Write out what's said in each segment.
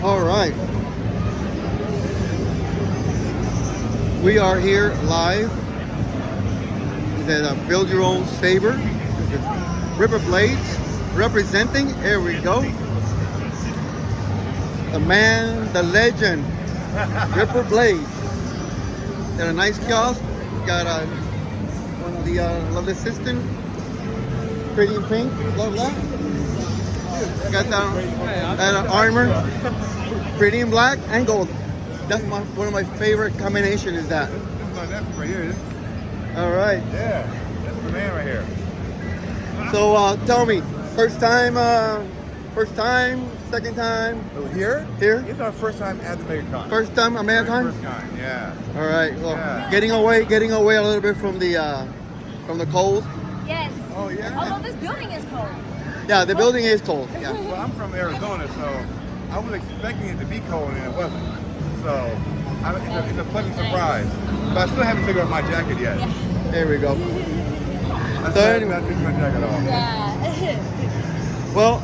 All right. We are here live. It's at Build Your Own Saber. Ripper Blades representing. Here we go. The man, the legend, Ripper Blades. Got a nice kiosk. Got one of the lovely assistant. Pretty in pink. Love that. Got that armor. Pretty in black and gold. That's one of my favorite combination is that. This is my nephew right here. All right. Yeah, that's the man right here. So tell me, first time, second time? Here? Here? It's our first time at the MegaCon. First time at MegaCon? First time, yeah. All right. Well, Yeah. getting away a little bit from the cold. Yes. Oh, yeah? Although this building is cold. Yeah, the building is cold. Yeah. Well, I'm from Arizona, so I was expecting it to be cold and it wasn't. So it's a pleasant surprise. But I still haven't taken off my jacket yet. Yeah. There we go. I So still anyway. haven't taken my jacket off. Yeah. Well,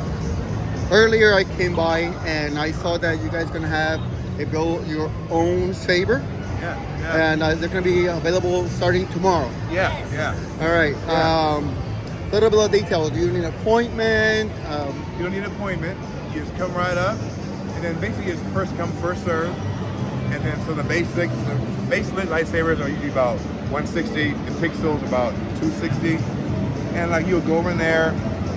earlier I came by and I saw that you guys gonna have a build your own saber, Yeah. and they're gonna be available starting tomorrow. Yeah. Yeah. All right. Yeah. Little bit of detail. Do you need an appointment? You don't need an appointment. You just come right up, and then basically it's first come, first serve. And then so the base lit lightsabers are usually about 160, the pixels about 260. And like you'll go over in there,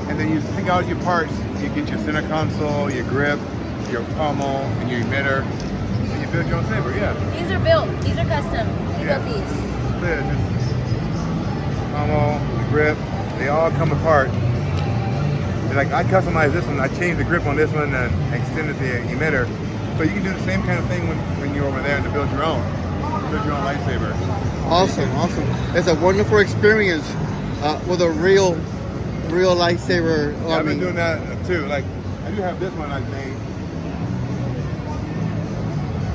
and then you pick out your parts. You get your center console, your grip, your pommel, and your emitter, and you build your own saber. Yeah. These are built. These are custom. We Yeah. built these. Yeah, just pommel, the grip, they all come apart. And like I customized this one. I changed the grip on this one and extended the emitter. So you can do the same kind of thing when you're over there and to build your own lightsaber. Awesome. It's a wonderful experience with a real lightsaber. Yeah, I've been doing that too. Like I do have this one I made.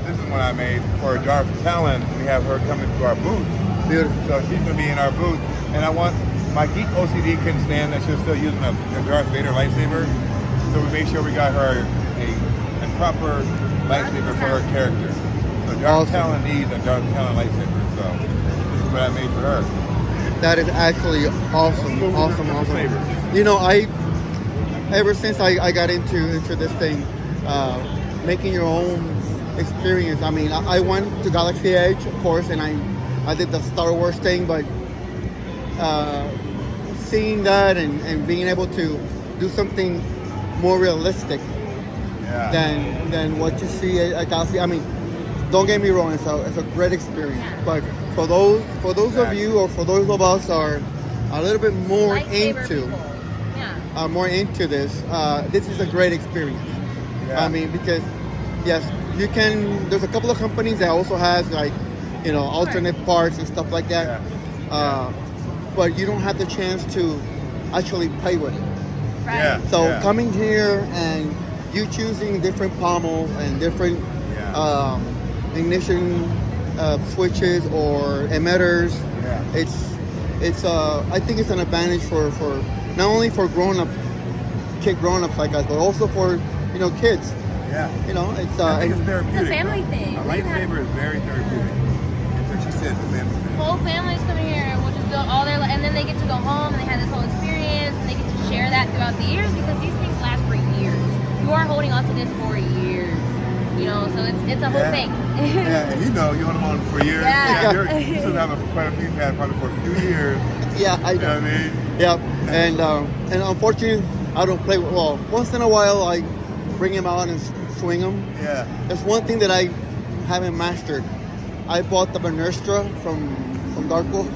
This is one I made for Darth Talon. We have her coming to our booth. Beautiful. So she's gonna be in our booth, and I want my geek OCD couldn't stand that she was still using a Darth Vader lightsaber. So we made sure we got her a proper lightsaber for her character. So Darth Talon needs a Darth Talon lightsaber. So this is what I made for her. That is actually awesome. Saber. You know, ever since I got into this thing, making your own experience. I mean, I went to Galaxy Edge, of course, and I did the Star Wars thing, but seeing that and being able to do something more realistic than what you see at Galaxy. I mean, don't get me wrong, it's a great experience. But for those of you or for those of us are a little bit more more into this, this is a great experience. Yeah. I mean, because yes, you can. There's a couple of companies that also has like, you know, alternate parts and stuff like that. But you don't have the chance to actually play with it. Right. Yeah. So coming here and you choosing different pommels and different ignition switches or emitters, it's I think it's an advantage for not only for grown-ups like us, but also for, you know, kids. Yeah. You know, it's I think it's therapeutic. It's a family thing. A lightsaber is very therapeutic. That's what she said, the family thing. Whole families come here and we'll just build all their, and then they get to go home and they have this whole experience and they get to share that throughout the years because these things last for years. You are holding on to this for years. You know, so it's a whole thing. Yeah, and you know, you hold them on for years. Yeah. You still have quite a few you've had probably for a few years. Yeah, I You know know. what I mean? Yeah, and unfortunately, I don't play. Well, once in a while, I bring him out and swing him. Yeah. There's one thing that I haven't mastered. I bought the Bernestra from Darko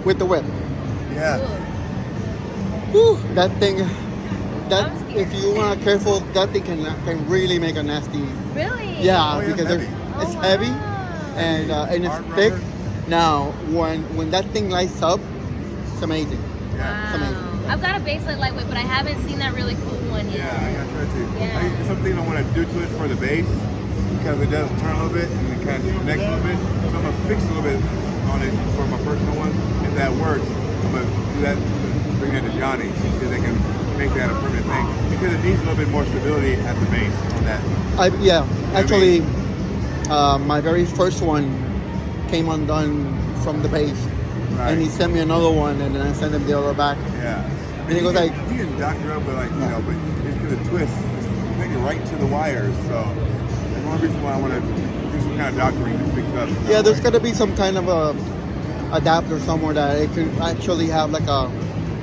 with the whip. Yeah. Whew, that thing. That I'm scared. if you are not careful, that thing can really make a nasty. Really? Yeah, Oh, yeah, because it's it's Oh, heavy wow. and it's Hard thick. rubber. Now, when that thing lights up, it's amazing. Yeah. It's amazing. I've got a baselit lightweight, but I haven't seen that really cool one yet. Yeah, I gotta try to. Yeah. Something I want to do to it for the base because it does turn a little bit and it kind of disconnects a little bit. So I'm gonna fix a little bit on it for my personal one. If that works, I'm gonna do that. Bring that to Johnny. See if they can make that a permanent thing because it needs a little bit more stability at the base on that. Actually, my very first one came undone from the base, Right. and he sent me another one, and then I sent him the other back. Yeah. And he goes like, you can doctor up, but like you know, but it's gonna twist, it's make it right to the wires. So that's one reason why I want to do some kind of doctoring to fix it up. yeah, there's got to be some kind of a adapter somewhere that it can actually have like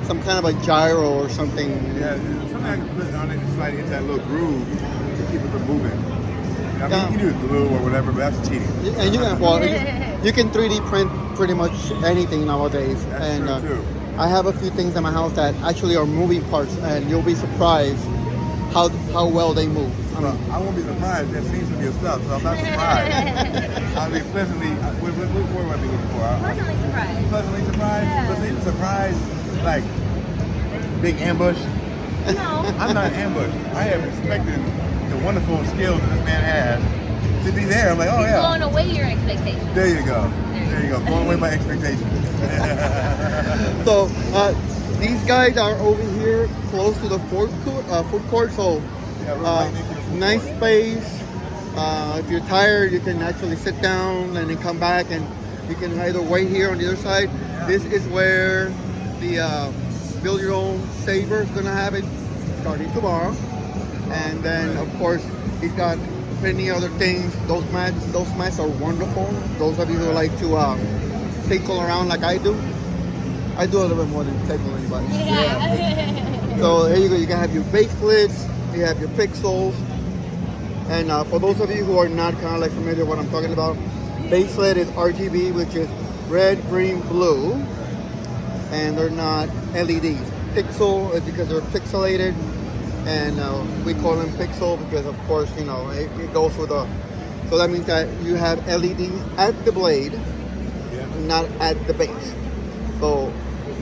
some kind of a gyro or something. Yeah, something I can put on it and slide it into that little groove to keep it from moving. I mean, you can do glue or whatever, but that's cheating. And you can 3D print pretty much anything nowadays. That's and true too. I have a few things in my house that actually are moving parts, and you'll be surprised how well they move. Well, I won't be surprised. That seems to be a stuff, so I'm not surprised. I'll be pleasantly. What word would I be looking for? Pleasantly surprised. Pleasantly surprised. Yeah. Pleasantly surprised. Like big ambush. No. I'm not ambushed. I am expecting the wonderful skills that this man has to be there. I'm like, oh yeah. Blowing away your expectations. There you go. There you go. Blowing away my expectations. So these guys are over here close to the food court. So Yeah, we're right next to the food nice court. space. If you're tired, you can actually sit down and then come back, and you can either wait here on the other side. Yeah. This is where the build your own saver is gonna have it starting tomorrow. And then of course he's got many other things. Those mats are wonderful. Those of you who like to tickle around like I do. I do a little bit more than tickle anybody. Yeah. So here you go. You can have your baselets, you have your pixels, and for those of you who are not kind of like familiar with what I'm talking about, baselet is RGB, which is red, green, blue, and they're not LEDs. Pixel is because they're pixelated, and we call them pixel because, of course, you know it goes with a. So that means that you have LEDs at the blade, Yeah. not at the base. So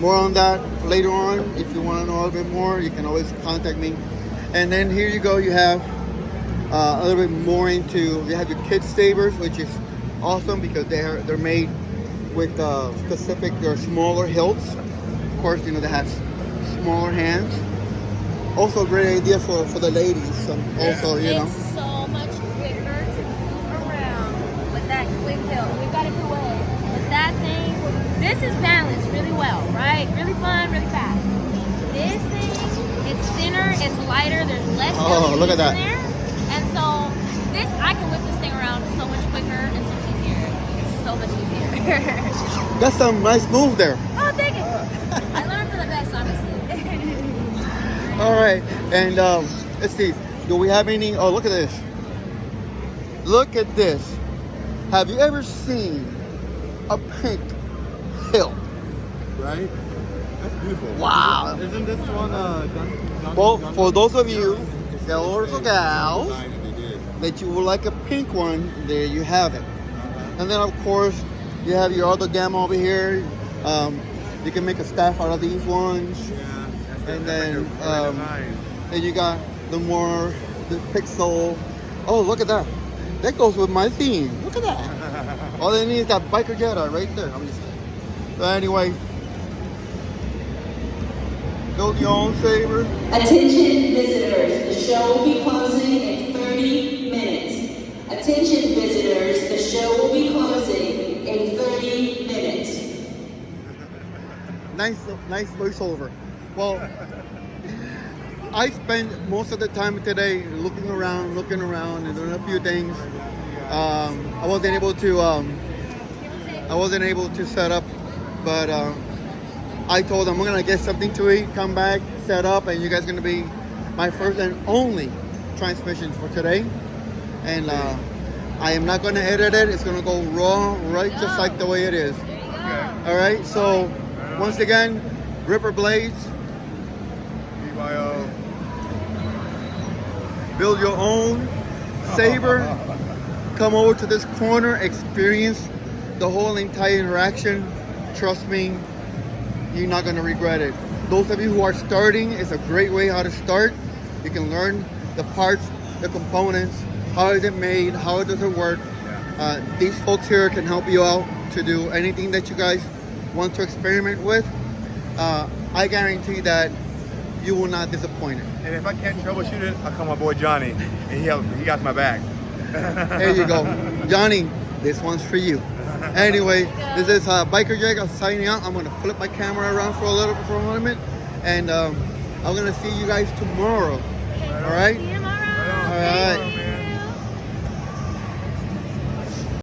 more on that later on. If you want to know a little bit more, you can always contact me. And then here you go. You have a little bit more into. You have your kid sabers, which is awesome because they're made with specific. They're smaller hilts. Of course, you know they have smaller hands. Also, a great idea for the ladies. Also, you know. It's so much quicker to move around with that quick hill. We've got it put away. With that thing, this is balanced really well, right? Really fun, really fast. This thing, it's thinner, it's lighter, there's less Oh, look at that. in there. And so this, I can whip this thing around so much quicker and so much easier. It's so much easier. That's some nice move there. Oh, thank you. I learned from the best, honestly. All right, and let's see. Do we have any? Oh, look at this. Look at this. Have you ever seen a pink hill? Right? That's beautiful. Wow. Isn't this one Well, for those of you, fellas or gals, Design that they did. that you would like a pink one, there you have it. And then, of course, you have your other gamma over here. You can make a staff out of these ones. And then you got the pixel. Oh, look at that. That goes with my theme. Look at that. All they need is that biker Jedi right there. I'm just kidding. So anyway, build your own saber. Attention visitors, the show will be closing in 30 minutes. Attention visitors, the show will be closing in 30 minutes. Nice voiceover. Well, I spent most of the time today looking around, and doing a few things. I wasn't able to set up, but I told them I'm gonna get something to eat, come back, set up, and you guys are gonna be my first and only transmission for today. And I am not gonna edit it. It's gonna go raw, right, just like the way it is. There you go. Okay. All right. So once again, Ripper Blades. BYOB. Build your own saber. Come over to this corner, experience the whole entire interaction. Trust me, you're not going to regret it. Those of you who are starting, it's a great way how to start. You can learn the parts, the components, how is it made, how does it work. These folks here can help you out to do anything that you guys want to experiment with. I guarantee that you will not disappoint it. And if I can't troubleshoot it, I'll call my boy Johnny, and he got my back. There you go. Johnny, this one's for you. Anyway, this is Biker Jag signing out. I'm going to flip my camera around for a moment. And I'm going to see you guys tomorrow